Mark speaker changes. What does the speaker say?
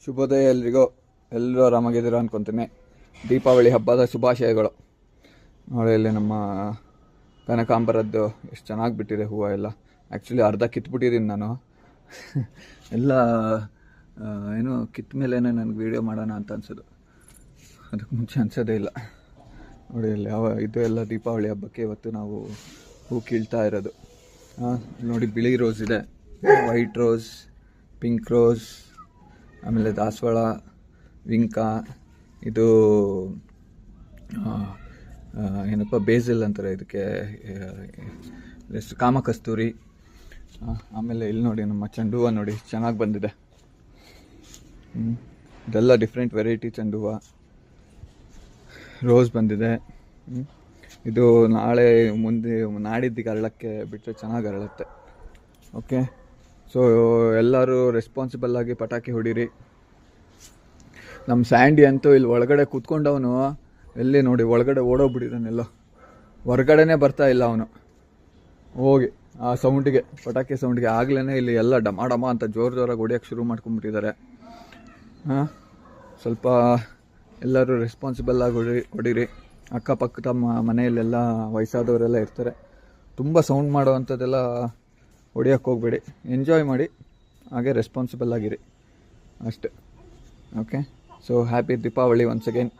Speaker 1: ಶುಭೋದಯ ಎಲ್ರಿಗೂ. ಎಲ್ಲರೂ ಆರಾಮಾಗಿದ್ದೀರಾ ಅನ್ಕೊತೀನಿ. ದೀಪಾವಳಿ ಹಬ್ಬದ ಶುಭಾಶಯಗಳು. ನೋಡಿ, ಇಲ್ಲಿ ನಮ್ಮ ಕನಕಾಂಬರದ್ದು ಎಷ್ಟು ಚೆನ್ನಾಗಿ ಬಿಟ್ಟಿದೆ ಹೂವು ಎಲ್ಲ. ಆ್ಯಕ್ಚುಲಿ ಅರ್ಧ ಕಿತ್ಬಿಟ್ಟಿದ್ದೀನಿ ನಾನು. ಎಲ್ಲ ಏನು ಕಿತ್ತ ಮೇಲೇ ನನಗೆ ವೀಡಿಯೋ ಮಾಡೋಣ ಅಂತ ಅನ್ಸೋದು, ಅದಕ್ಕೆ ಮುಂಚೆ ಅನ್ಸೋದೇ ಇಲ್ಲ. ನೋಡಿ, ಇಲ್ಲಿ ಇದು ಎಲ್ಲ ದೀಪಾವಳಿ ಹಬ್ಬಕ್ಕೆ ಇವತ್ತು ನಾವು ಹೂ ಕೀಳ್ತಾ ಇರೋದು. ನೋಡಿ, ಬಿಳಿ ರೋಸ್ ಇದೆ, ವೈಟ್ ರೋಸ್, ಪಿಂಕ್ ರೋಸ್, ಆಮೇಲೆ ದಾಸವಾಳ, ವಿಂಕಾ, ಇದು ಏನಪ್ಪ ಬೇಸಿಲ್ ಅಂತಾರೆ ಇದಕ್ಕೆ, ಕಾಮಕಸ್ತೂರಿ. ಆಮೇಲೆ ಇಲ್ಲಿ ನೋಡಿ, ನಮ್ಮ ಚೆಂಡು ಹೂವು ನೋಡಿ ಚೆನ್ನಾಗಿ ಬಂದಿದೆ. ಇದೆಲ್ಲ ಡಿಫ್ರೆಂಟ್ ವೆರೈಟಿ ಚೆಂಡು ಹೂವು. ರೋಸ್ ಬಂದಿದೆ. ಇದು ನಾಳೆ ನಾಡಿದ್ದಿಗೆ ಅರಳಕ್ಕೆ ಬಿಟ್ಟರೆ ಚೆನ್ನಾಗಿ ಅರಳುತ್ತೆ. ಓಕೆ, ಸೊ ಎಲ್ಲರೂ ರೆಸ್ಪಾನ್ಸಿಬಲ್ ಆಗಿ ಪಟಾಕಿ ಹೊಡೀರಿ. ನಮ್ಮ ಸ್ಯಾಂಡಿ ಅಂತೂ ಇಲ್ಲಿ ಒಳಗಡೆ ಕೂತ್ಕೊಂಡವನು ಎಲ್ಲಿ ನೋಡಿ ಒಳಗಡೆ ಓಡೋಗ್ಬಿಟ್ಟಿದ್ದಾನೆಲ್ಲೋ, ಹೊರಗಡೆನೇ ಬರ್ತಾ ಇಲ್ಲ ಅವನು. ಹೋಗಿ ಆ ಸೌಂಡಿಗೆ, ಪಟಾಕಿ ಸೌಂಡ್ಗೆ ಆಗ್ಲೇ ಇಲ್ಲಿ ಎಲ್ಲ ಡಮ ಡಮ ಅಂತ ಜೋರಾಗಿ ಹೊಡಿಯೋಕ್ಕೆ ಶುರು ಮಾಡ್ಕೊಂಡ್ಬಿಟ್ಟಿದ್ದಾರೆ. ಸ್ವಲ್ಪ ಎಲ್ಲರೂ ರೆಸ್ಪಾನ್ಸಿಬಲ್ ಆಗಿ ಹೊಡೀರಿ. ಅಕ್ಕಪಕ್ಕದ ಮನೆಯಲ್ಲೆಲ್ಲ ವಯಸ್ಸಾದವರೆಲ್ಲ ಇರ್ತಾರೆ. ತುಂಬ ಸೌಂಡ್ ಮಾಡೋವಂಥದ್ದೆಲ್ಲ ಹೊಡಿಯೋಕ್ಕೆ ಹೋಗ್ಬೇಡಿ. ಎಂಜಾಯ್ ಮಾಡಿ, ಹಾಗೆ ರೆಸ್ಪಾನ್ಸಿಬಲ್ ಆಗಿರಿ ಅಷ್ಟೆ. Okay, so happy Deepavali once again.